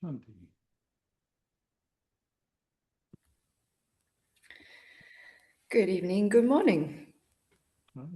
20. Good evening, good morning. Right.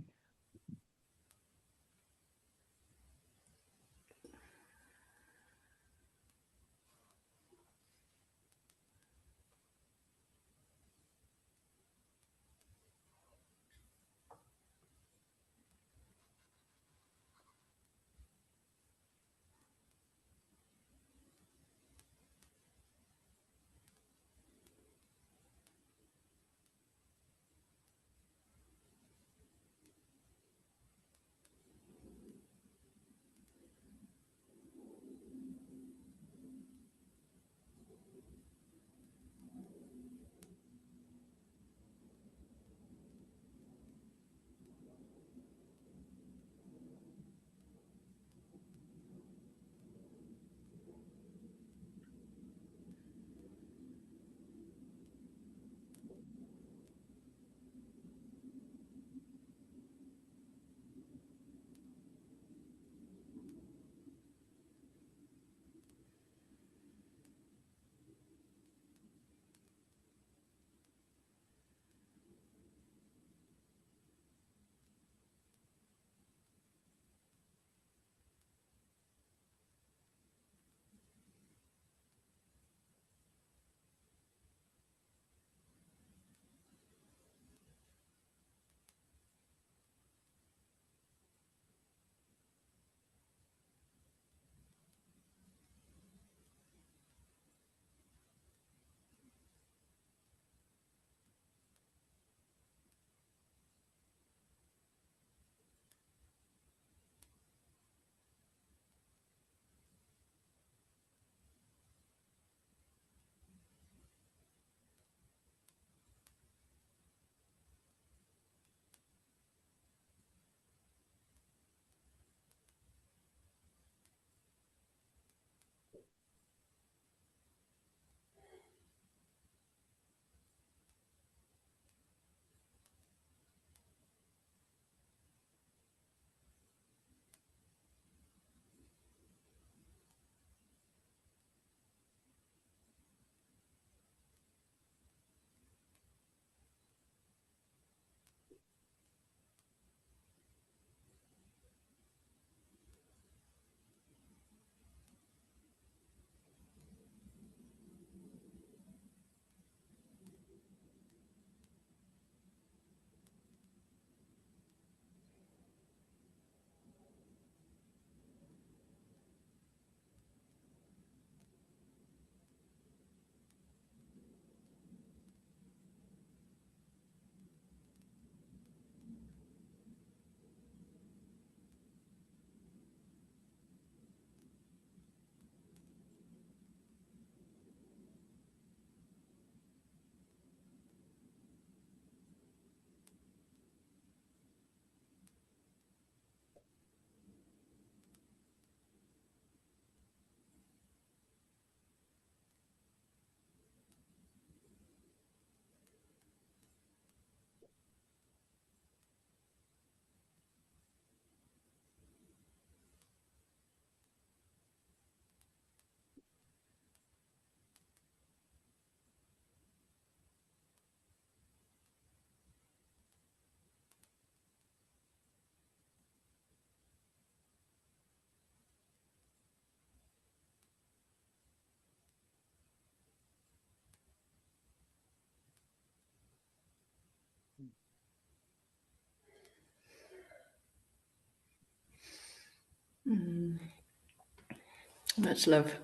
Much love.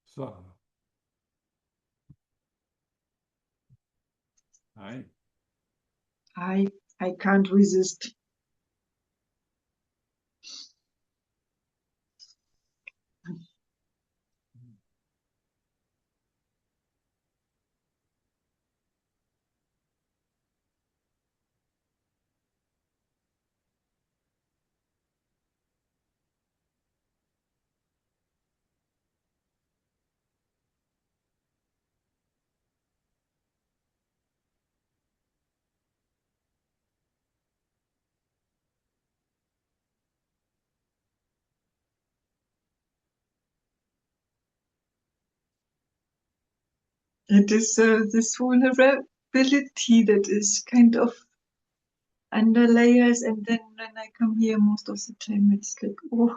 So, hi. I I can't resist. It is this vulnerability that is kind of under layers, and then when I come here, most of the time it's like, oh,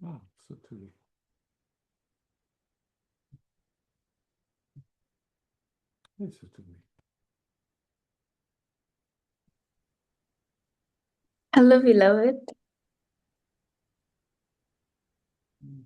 Ah, certainly. Yes, certainly. Hello, beloved. Mm.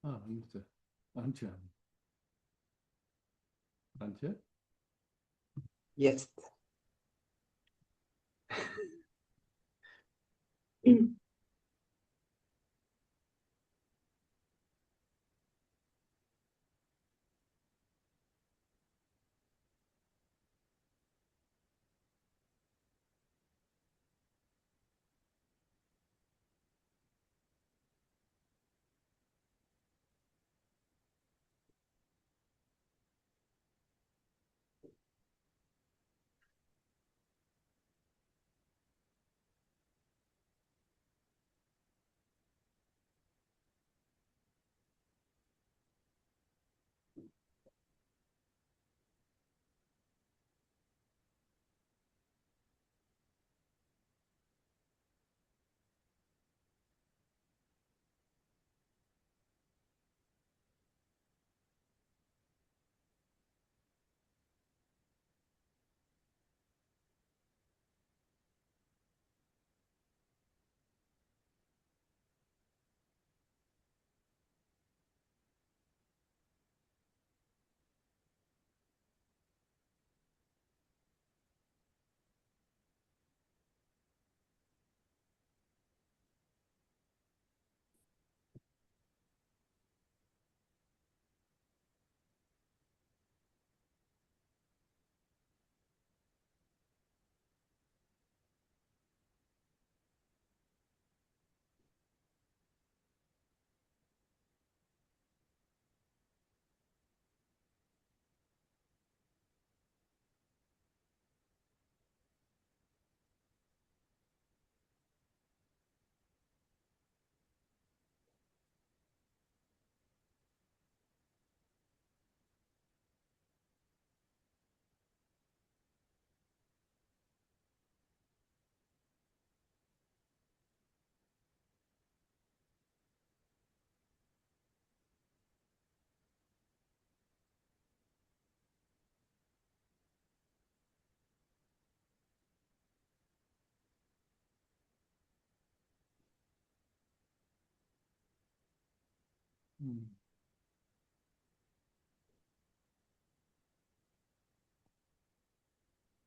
Ante. Antje. Antje? Yes.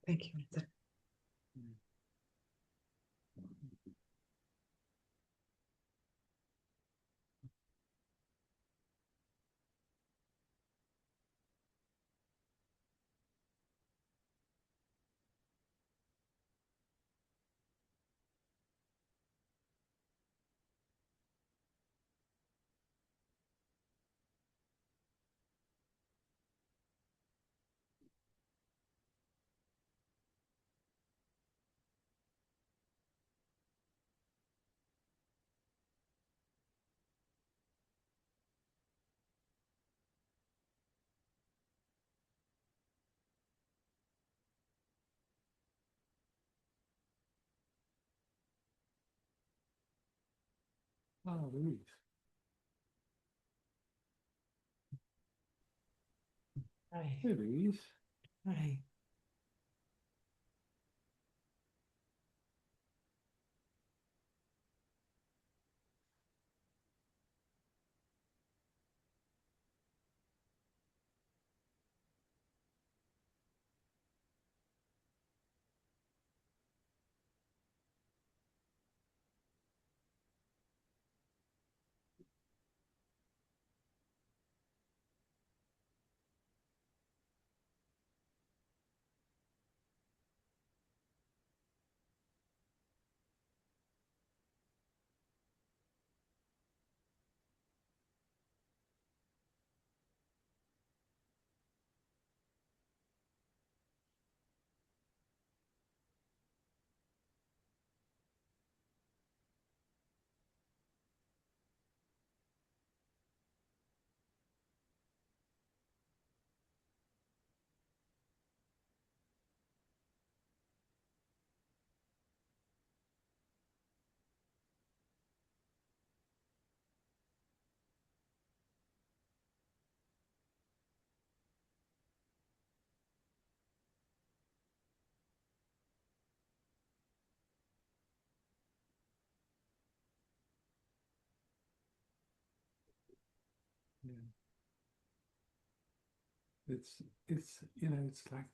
Thank you, Ante. Louise. Hi. Hey, Louise. Hi. Yeah. It's it's like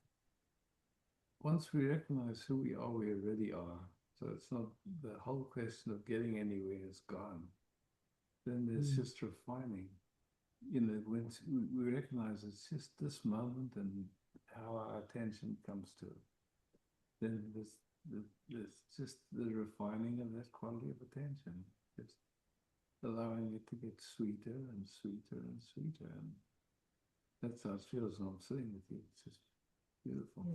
once we recognize who we are, we already are. So it's not the whole question of getting anywhere is gone. Then there's just refining. When we recognize it's just this moment and how our attention comes to it. Then there's just the refining of that quality of attention. Just allowing it to get sweeter and sweeter and sweeter. And that's how it feels when I'm sitting with you. It's just beautiful.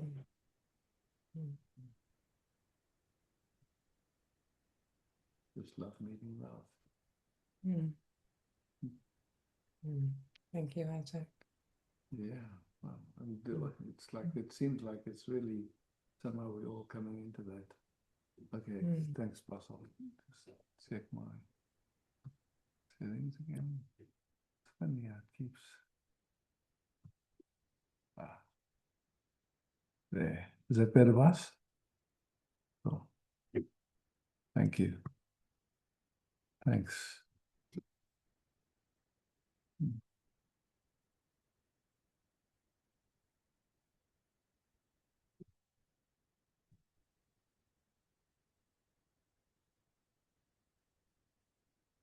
Just love meeting love. Thank you, Isaac. Yeah. Well, it's like it seems like it's really somehow we're all coming into that. Okay, thanks, boss. I'll just check my settings again. It's funny how it keeps. There. Is that better, boss? Cool. Thank you. Thanks.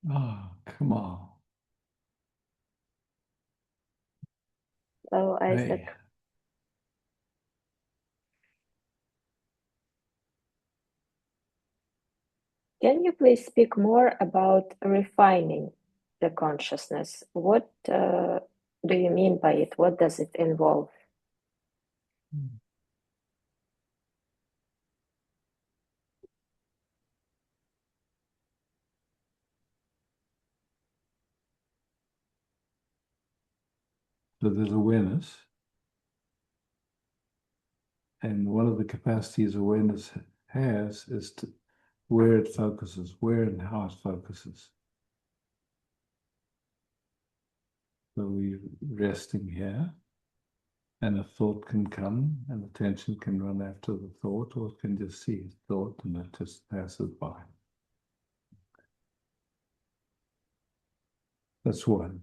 Oh, come on. Hello, Isaac. Hey. Can you please speak more about refining the consciousness? What do you mean by it? What does it involve? So there's awareness. And one of the capacities awareness has is to where it focuses, where and how it focuses. So we're resting here, and a thought can come, and attention can run after the thought, or it can just see a thought and it just passes by. That's one.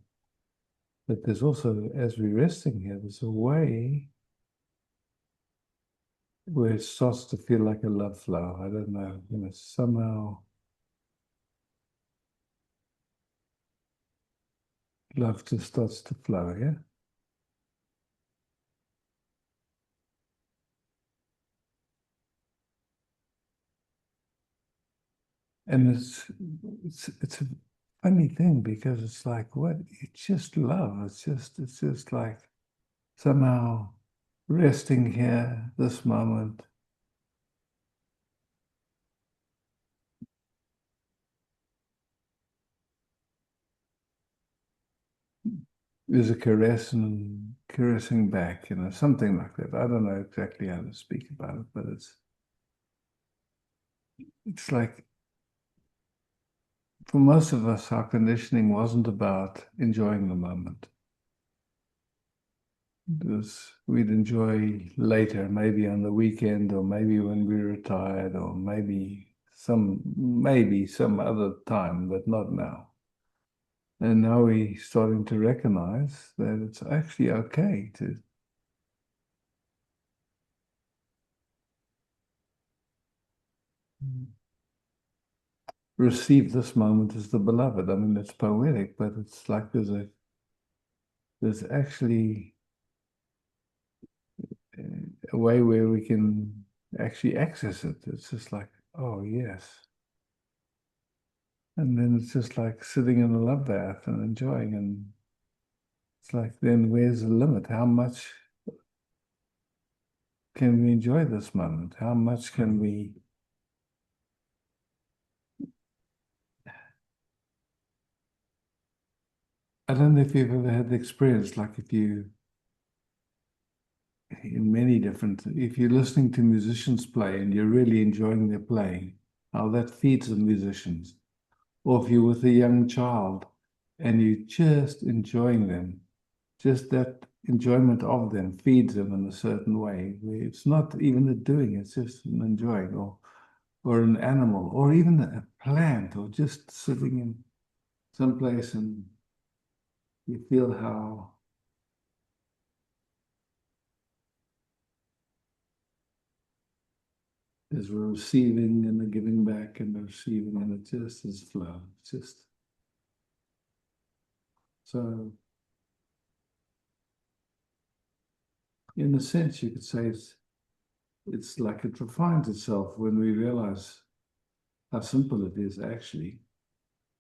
But there's also, as we're resting here, there's a way where it starts to feel like a love flow. I don't know, somehow love just starts to flow, yeah? And it's a funny thing because it's like, what? It's just love. It's just like somehow resting here, this moment. Is a caress and caressing back, something like that. I don't know exactly how to speak about it, but it's like for most of us, our conditioning wasn't about enjoying the moment. We'd enjoy later, maybe on the weekend, or maybe when we're retired, or maybe some other time, but not now. And now we're starting to recognize that it's actually okay to receive this moment as the beloved. I mean, it's poetic, but it's like there's actually a way where we can actually access it. It's just like, oh, yes. And then it's just like sitting in a love bath and enjoying. And it's like, then where's the limit? How much can we enjoy this moment? How much can we... I don't know if you've ever had the experience, like if you're listening to musicians play and you're really enjoying their playing, how that feeds the musicians. Or if you're with a young child and you're just enjoying them, just that enjoyment of them feeds them in a certain way. It's not even the doing, it's just an enjoying, or an animal, or even a plant, or just sitting in some place and you feel how as we're receiving and the giving back and the receiving, and it just is flow. It's just so. In a sense, you could say it's like it refines itself when we realize how simple it is actually.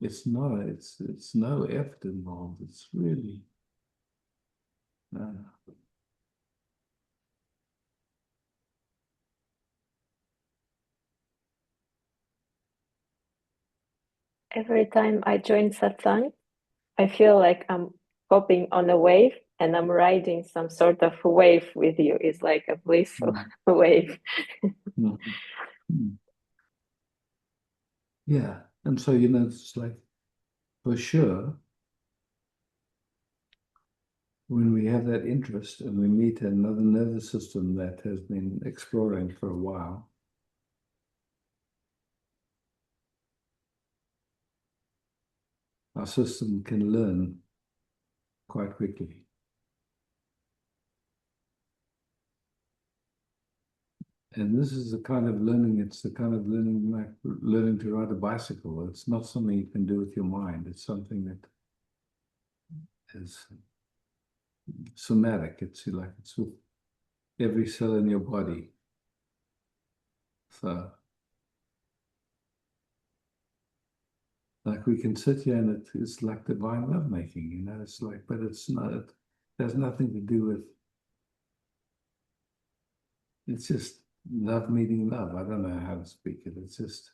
It's not, it's no effort involved. It's really, uh, Every time I join satsang, I feel like I'm hopping on a wave and I'm riding some sort of wave with you. It's like a blissful wave. mm, mm. Yeah. And so, you know, it's like for sure, when we have that interest and we meet another nervous system that has been exploring for a while, our system can learn quite quickly. And this is the kind of learning, it's the kind of learning like learning to ride a bicycle. It's not something you can do with your mind. It's something that is somatic. It's like it's with every cell in your body. So, like we can sit here and it's like divine lovemaking, you know, it's like, but it's not, it has nothing to do with, it's just love meeting love. I don't know how to speak it. It's just,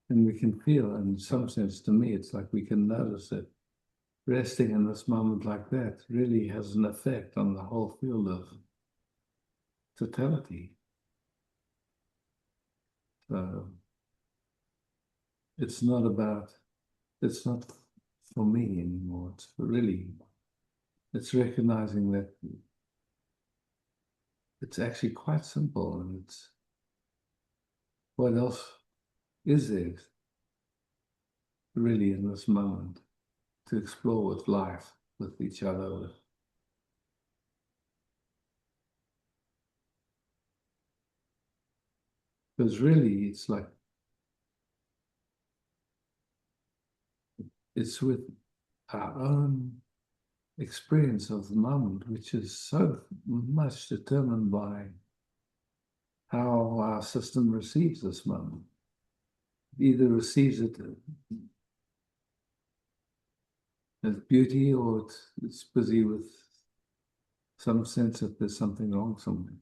and we can feel, in some sense, to me, it's like we can notice that resting in this moment like that really has an effect on the whole field of totality. So it's not about, it's not for me anymore. It's really, it's recognizing that it's actually quite simple, and it's what else is there really in this moment to explore with life, with each other, because really it's like it's with our own experience of the moment, which is so much determined by how our system receives this moment. Either receives it as beauty, or it's busy with some sense that there's something wrong somewhere.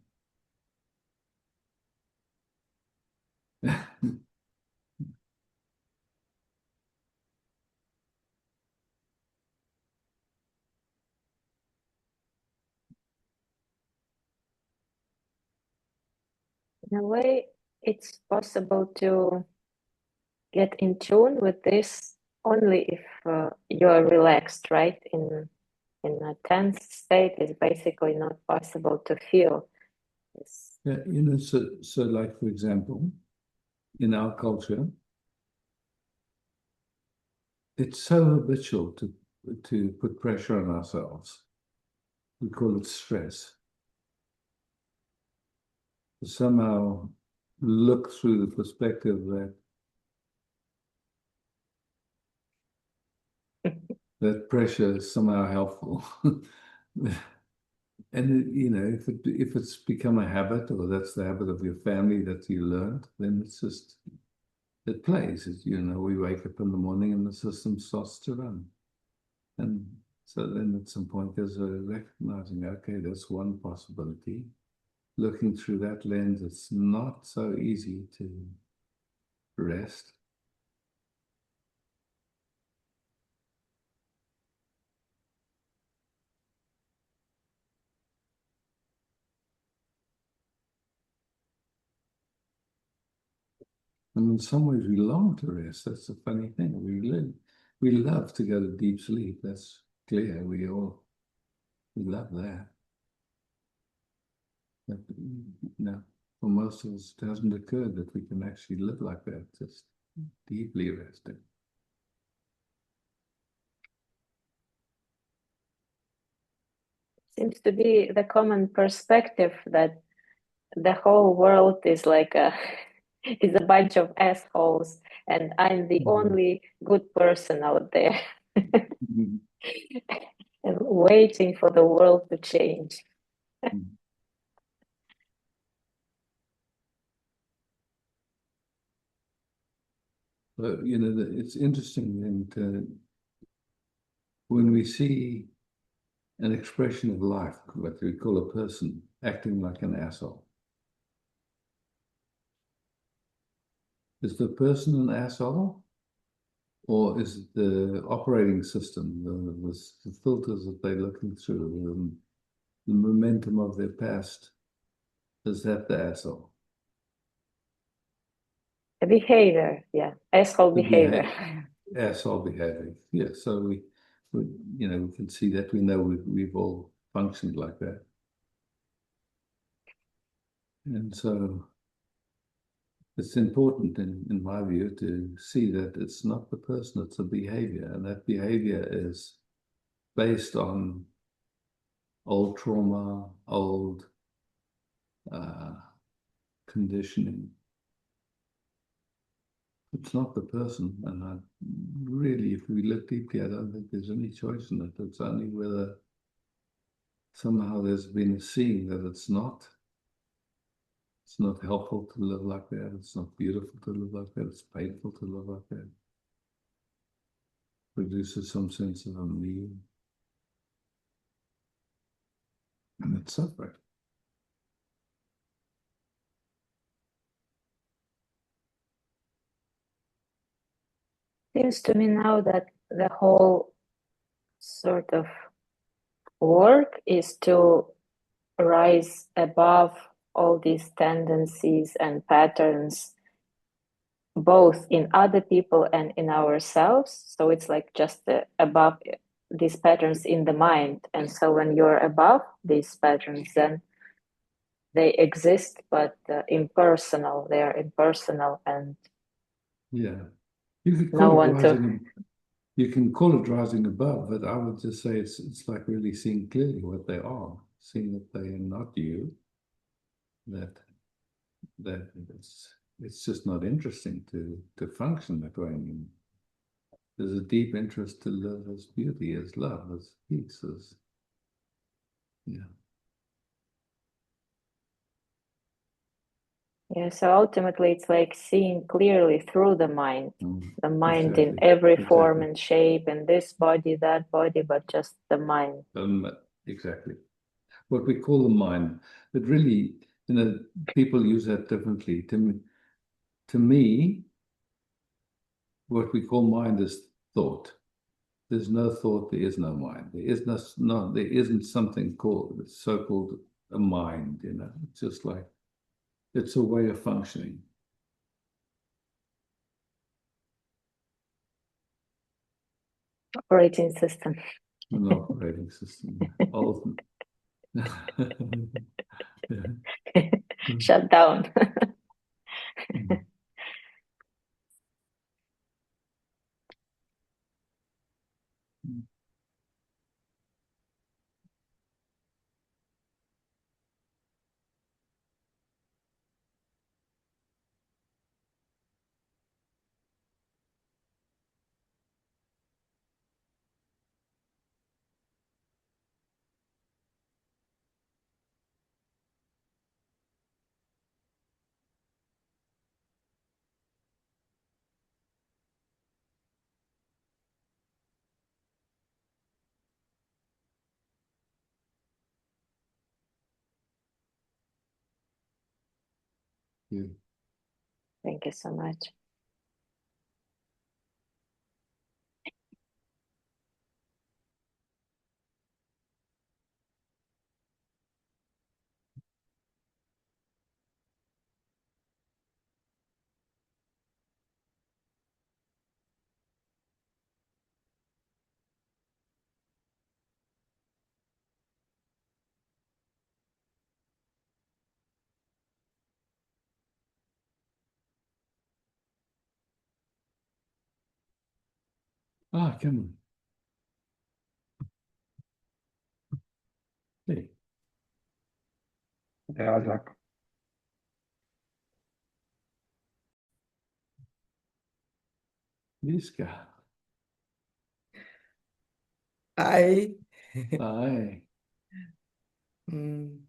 In a way, it's possible to get in tune with this only if you are relaxed, right? In a tense state, it's basically not possible to feel this. Yeah, you know, so like for example, in our culture, it's so habitual to put pressure on ourselves. We call it stress. To somehow look through the perspective that that pressure is somehow helpful. And you know, if it's become a habit, or that's the habit of your family that you learned, then it's just it plays. You know, we wake up in the morning and the system starts to run. And so then at some point there's a recognizing, okay, that's one possibility. Looking through that lens, it's not so easy to rest. And in some ways we long to rest. That's the funny thing. We love to go to deep sleep. That's clear. We love that. But, you know, for most of us, it hasn't occurred that we can actually live like that. Just deeply resting. Seems to be the common perspective that the whole world is like a is a bunch of assholes, and I'm the only good person out there, Mhm. and waiting for the world to change. But it's interesting, and when we see an expression of life, what we call a person acting like an asshole, is the person an asshole, or is it the operating system, the filters that they're looking through, the momentum of their past? Is that the asshole? The behavior, yeah, asshole The behavior. Asshole behavior. Yeah. So we we can see that. We know we've all functioned like that, and so it's important, in my view, to see that it's not the person, it's a behavior, and that behavior is based on old trauma, old uh, conditioning. It's not the person, and I really, if we look deeply, I don't think there's any choice in it. It's only whether somehow there's been a seeing that it's not helpful to live like that. It's not beautiful to live like that. It's painful to live like that. Produces some sense of a meaning, and it's suffering. Seems to me now that the whole sort of work is to rise above all these tendencies and patterns, both in other people and in ourselves. So it's like just above these patterns in the mind. And so when you're above these patterns, then they exist, but impersonal. They are impersonal, and Yeah, you could no call it one to. rising. You can call it rising above, but I would just say it's like really seeing clearly what they are, seeing that they are not you. That it's just not interesting to function that way anymore. There's a deep interest to live as beauty, as love, as peace, as yeah. Yeah, so ultimately it's like seeing clearly through the mind Exactly. in every form Exactly. and shape, and this body, that body, but just the mind. Exactly. What we call the mind, but really, people use that differently. To me, what we call mind is thought. There's no thought, there is no mind. There is there isn't something called so-called a mind, It's just like it's a way of functioning. Operating system. An operating system. Ultimate. Yeah. Shut down. Yeah. Thank you so much. Ah, come on. Hey, Ja, sag. Liska. Hi. Hi. Mm.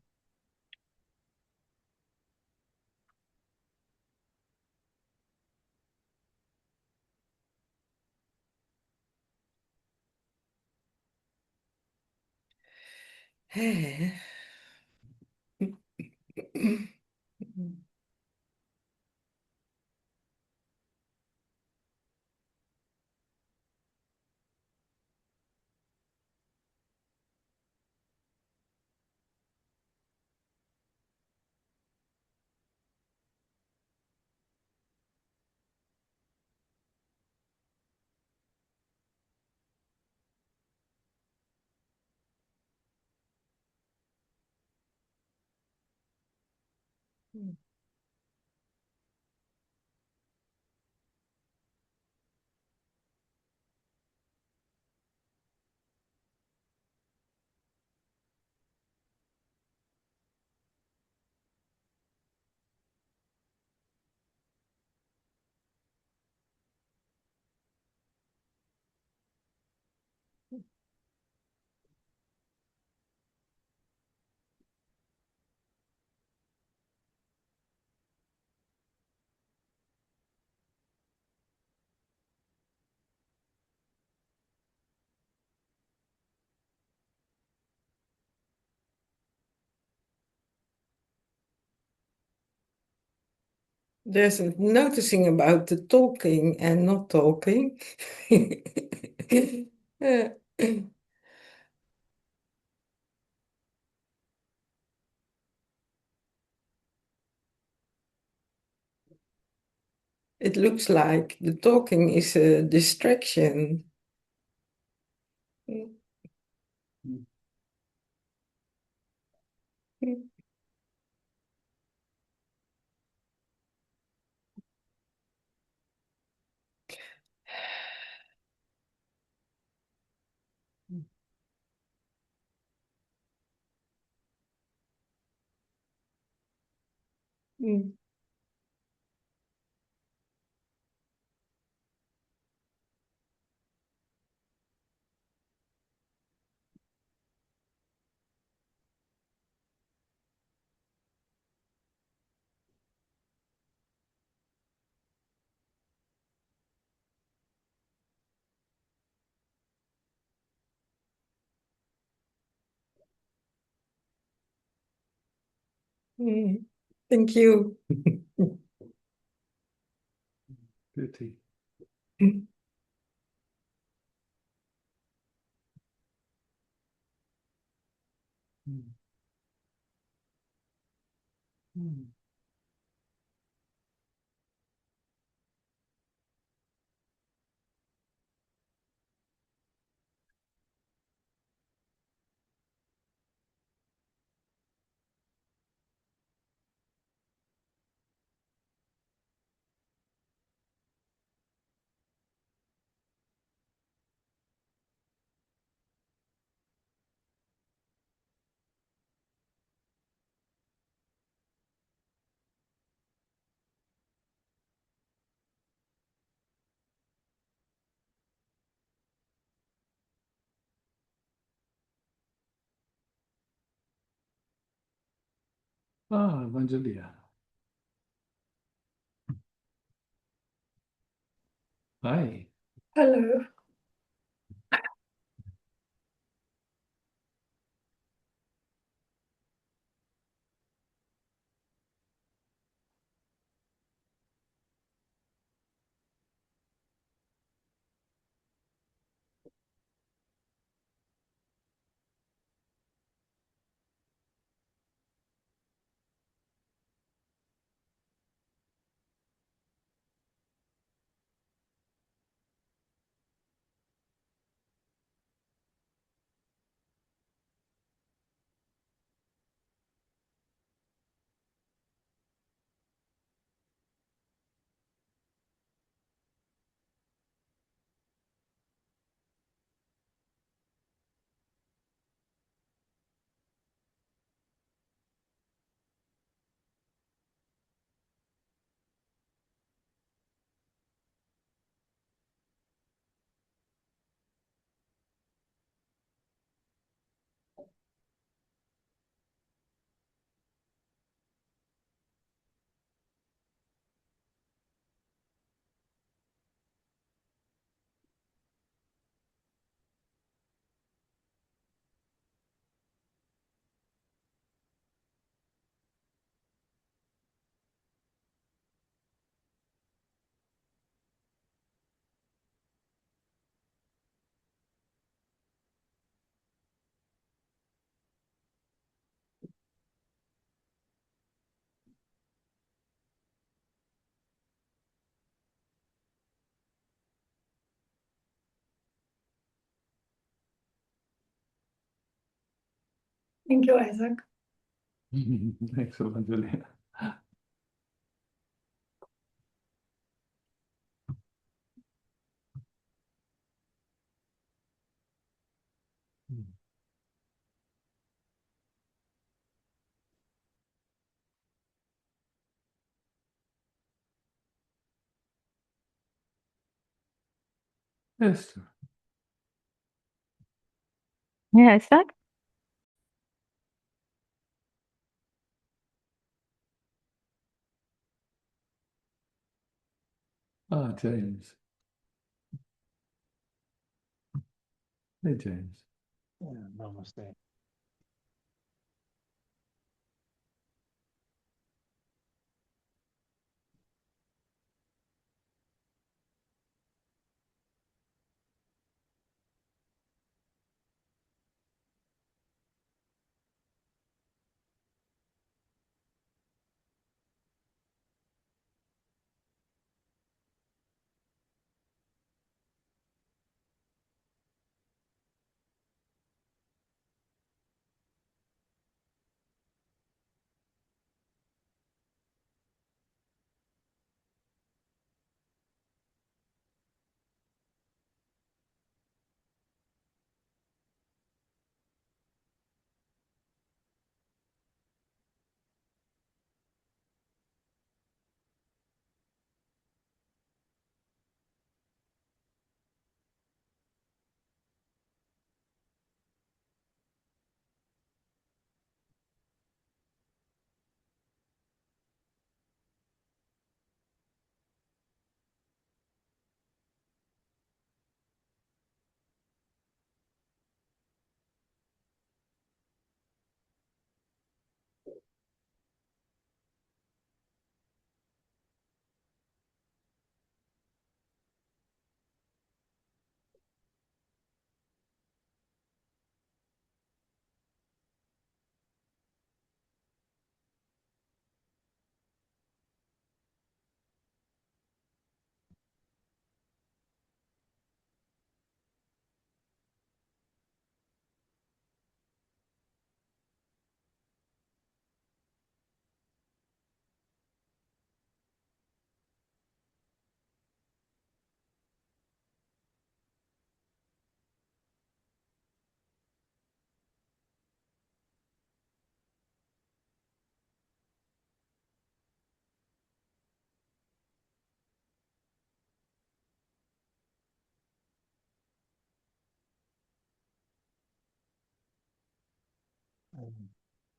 There's a noticing about the talking and not talking. Uh, It looks like the talking is a distraction. Mm. Mm. Mm. Thank you. Beauty. Mm. Mm. Mm. Ah, Evangelia. Hi. Hello. Thank you, Isaac. Excellent, Julia. Esther. Yeah, Isaac? Ah, James. Hey, James. Yeah, namaste.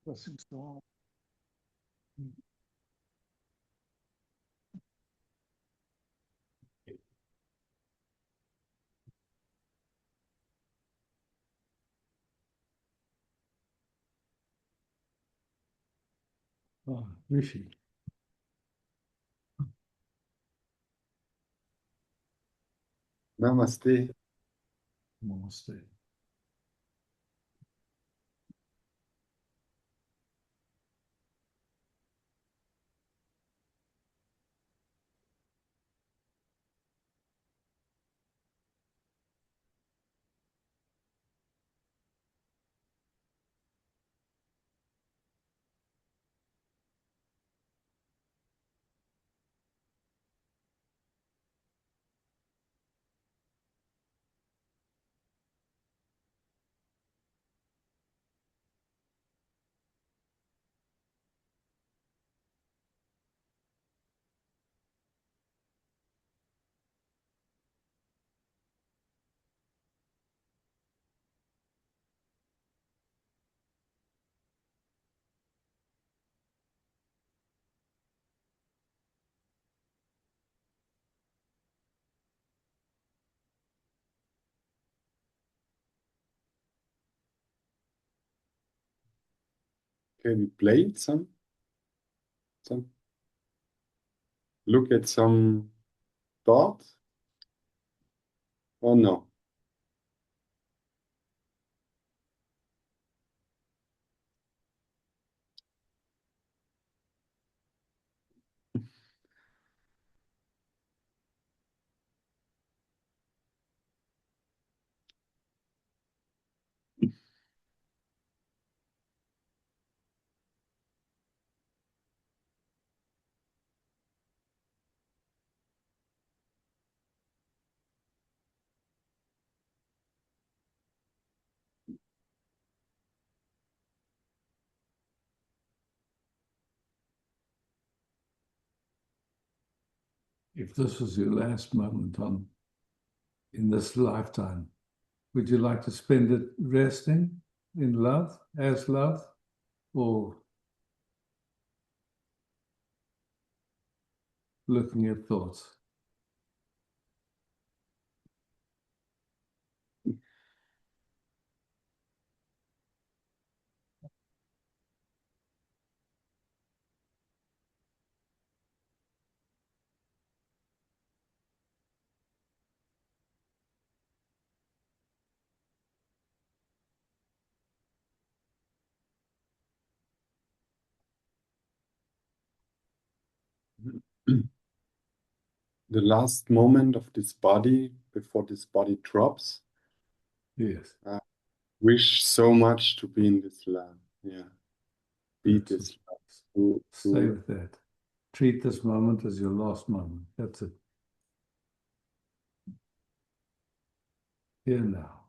Blessings to all. Ah, Rishi. Namaste. Namaste. Can we play some look at some thought or no? if this was your last moment on in this lifetime, would you like to spend it resting in love, as love, or looking at thoughts? The last moment of this body before this body drops. Yes. Wish so much to be in this love. Yeah. Be That's this it. love. To, Stay to, with that. Treat this moment as your last moment. That's it. Here now.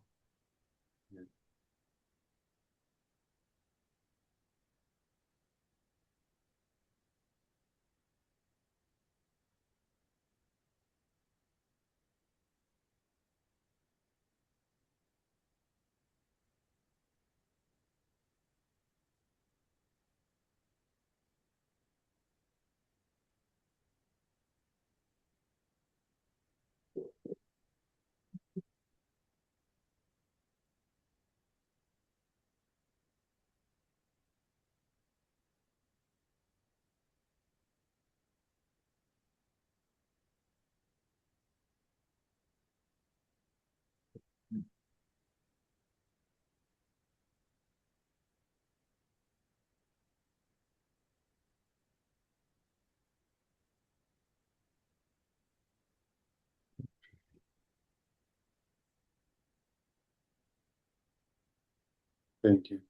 thank you.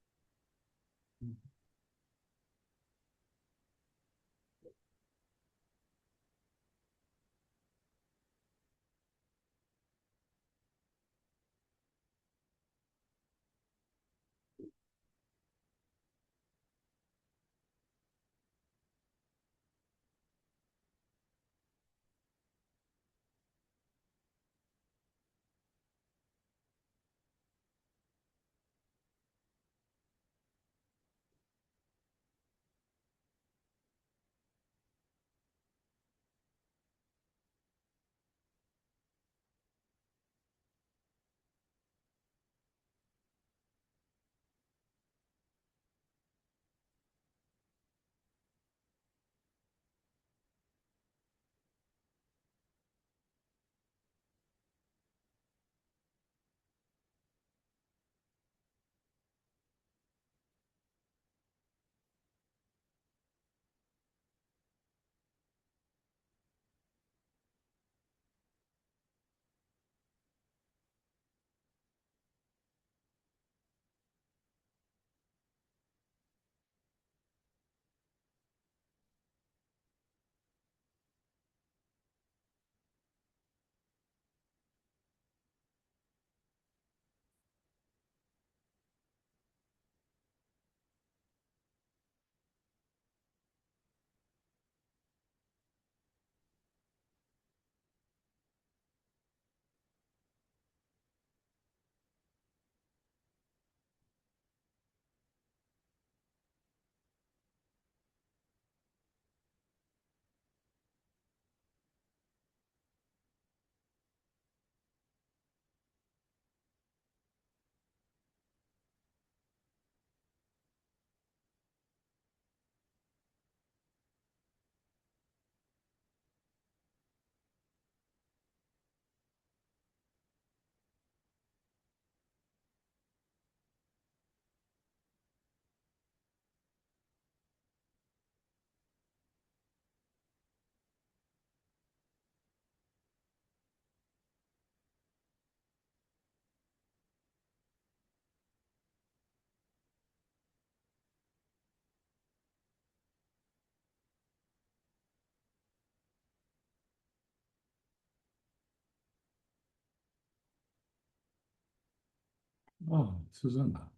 Oh, Susanna.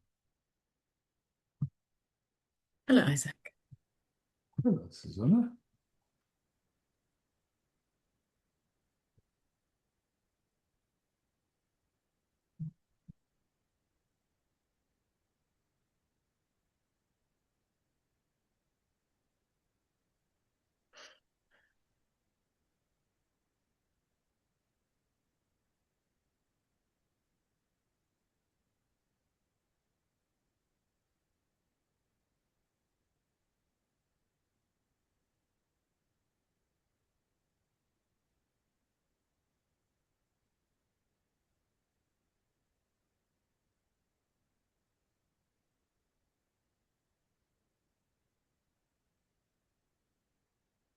Hello, Isaac. Hello, Susanna.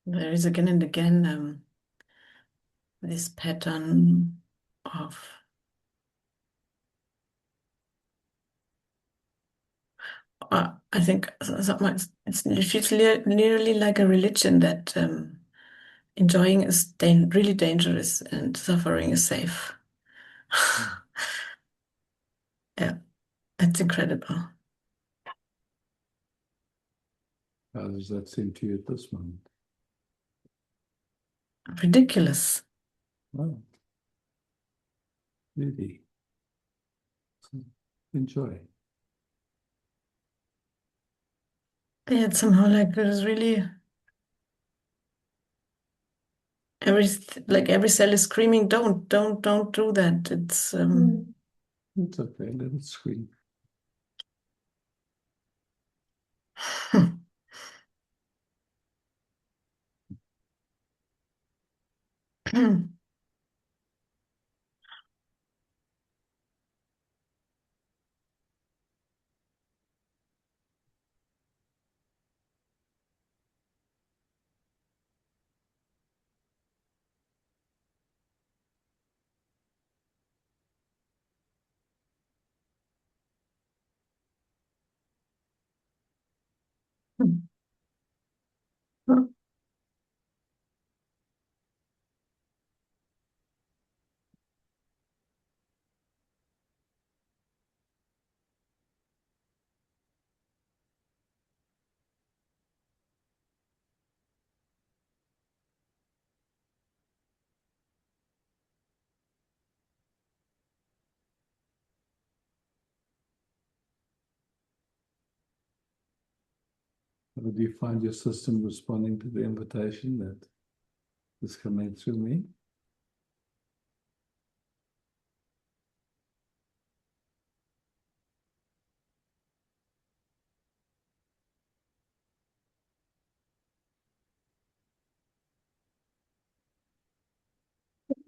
There is again and again this pattern of I think it feels nearly like a religion that enjoying is really dangerous and suffering is safe. Yeah, it's incredible. How does that seem to you at this moment? Ridiculous. Oh, really? So enjoy. Yeah, it's somehow like it is really every cell is screaming, don't do that. It's It's okay, let it scream. How do you find your system responding to the invitation that is coming through me?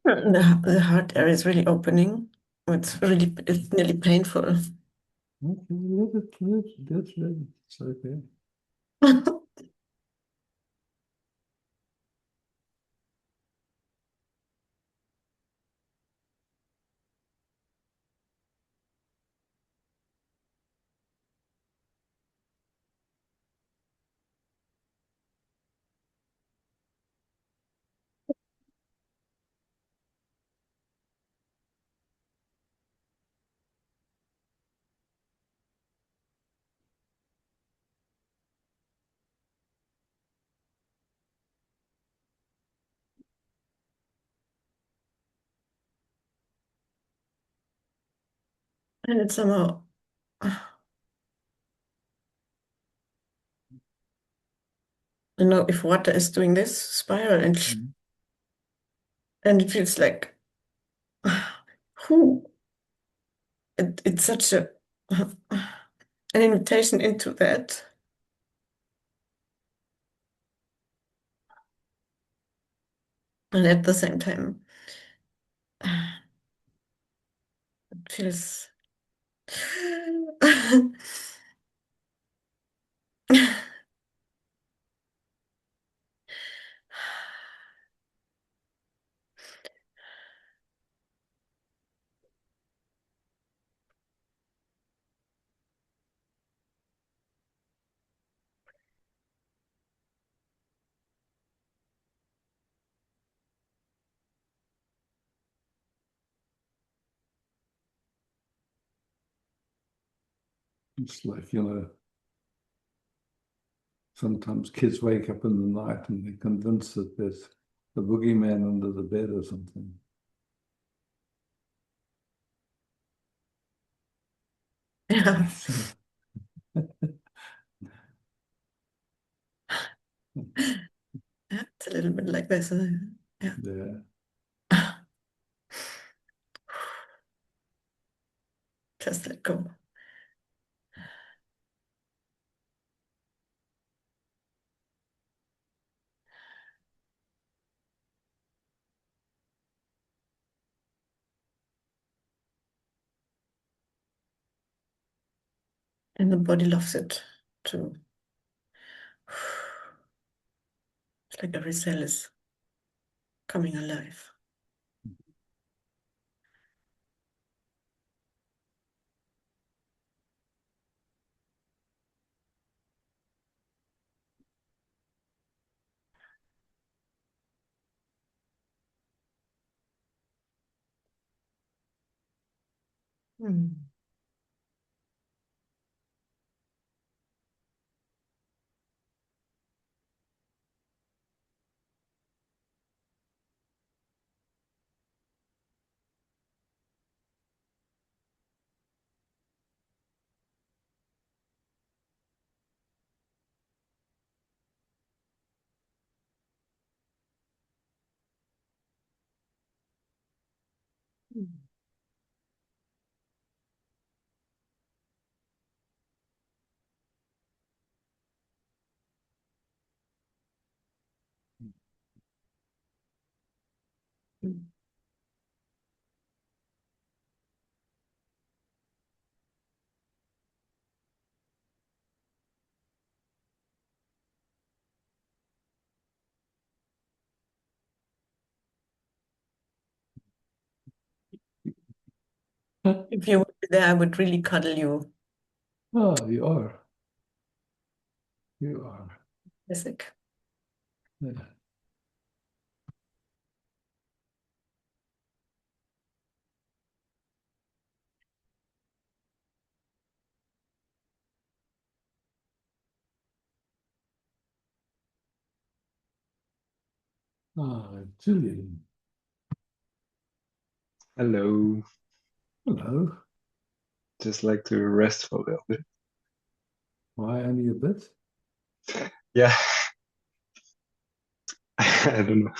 the heart area is really opening. It's nearly painful. Okay, let it. It's okay. And it's somehow, if water is doing this spiral and it feels like, who? It's such an invitation into that. And at the same time, it feels It's like, sometimes kids wake up in the night and they're convinced that there's a boogeyman under the bed or something. yeah. Yeah, it's a little bit like this. Yeah. Yeah. Just let go. And the body loves it too. like every cell is coming alive. Mm. Mm. If you were there, I would really cuddle you. Oh, you are. You are. Jessica. Yeah. Ah, Julian. Hello. Hello. Just like to rest for a little bit. Why only a bit? Yeah. I don't know.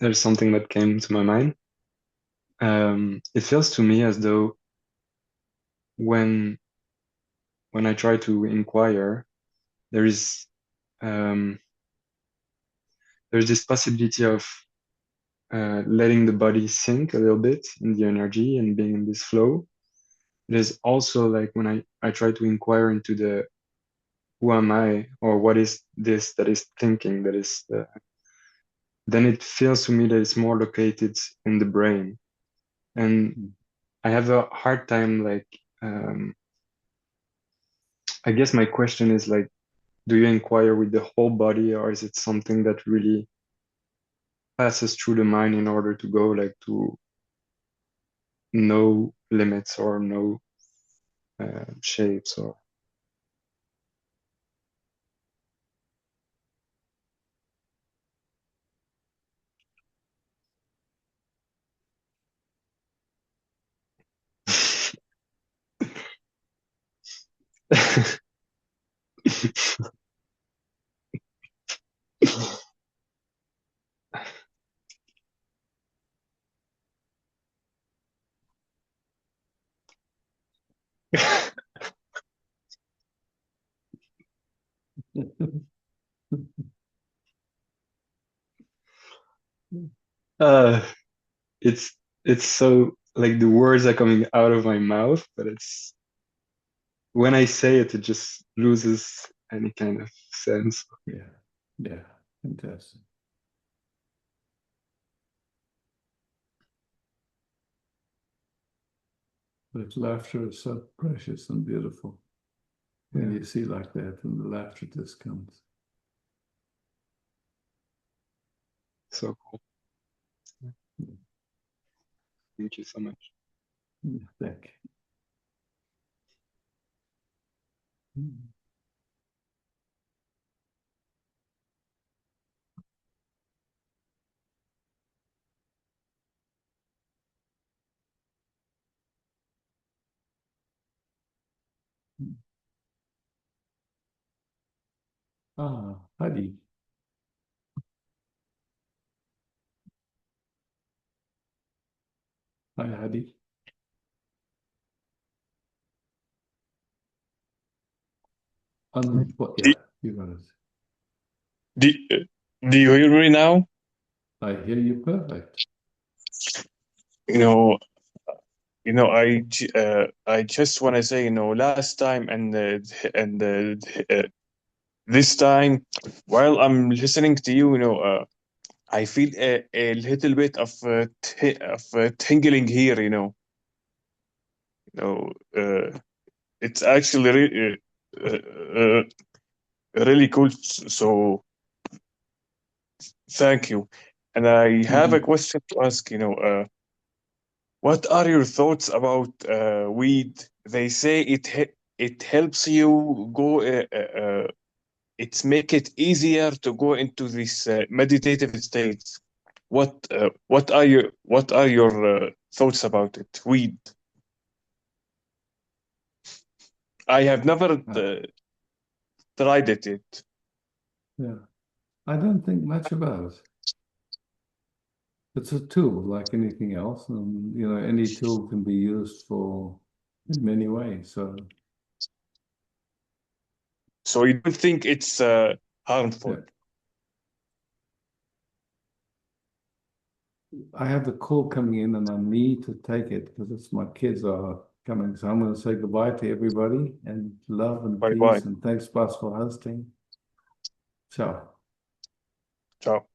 There's something that came to my mind. It feels to me as though when I try to inquire, there is um, there's this possibility of letting the body sink a little bit in the energy and being in this flow. There's also like when I try to inquire into the who am I or what is this that is thinking that is then it feels to me that it's more located in the brain. And I have a hard time like I guess my question is like, do you inquire with the whole body or is it something that really passes through the mind in order to go like to no limits or no shapes or uh, it's so like the words are coming out of my mouth, but it's when I say it, it just loses any kind of sense. Yeah. Yeah. Fantastic. But laughter is so precious and beautiful. When Yeah. you see like that, and the laughter just comes. So cool. Thank you so much. Thank you. Ah, Hadi. Hi, Hadi. What? Do, Yeah, you got it. do, do you hear me now? I hear you perfect. You know, I just want to say, last time and this time, while I'm listening to you, I feel a little bit of tingling here. It's actually really cool. So thank you. And I have a question to ask. What are your thoughts about weed? They say it helps you go. It's make it easier to go into this meditative states. What are your thoughts about it? Weed. I have never tried it yet. Yeah, I don't think much about it. It's a tool like anything else, and any tool can be used for in many ways. So So you don't think it's harmful? yeah. I have the call coming in, and I need to take it because it's my kids are coming. So I'm going to say goodbye to everybody, and love and Bye bye. peace, and thanks, Bas, for hosting. Ciao. Ciao.